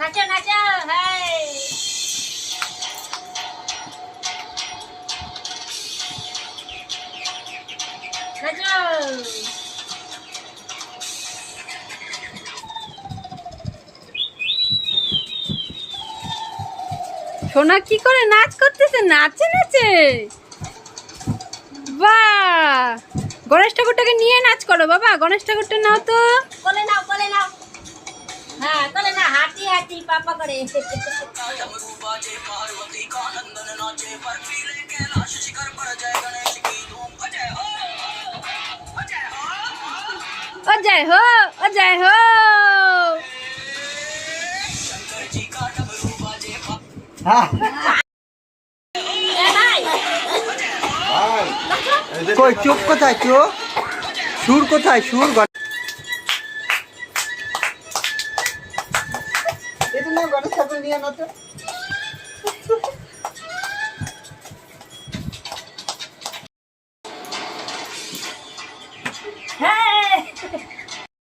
নাচো নাচো high নাচো সোনা কি করে নাচ করতেছে, নাচে নাচে। বাহ, গণেশ ঠাকুরটাকে নিয়ে নাচ করো বাবা, গণেশ ঠাকুরটা নাও তো। কোলে নাও হ্যাঁ কোলে না, হাঁটি হাঁটি পাপা করে। ও জয় হো, ও জয় হো। কই চোখ কোথায়, চোখ সুর কোথায়, সুর এটা না গণেশ ঠাকুর নিয়ে নাচো।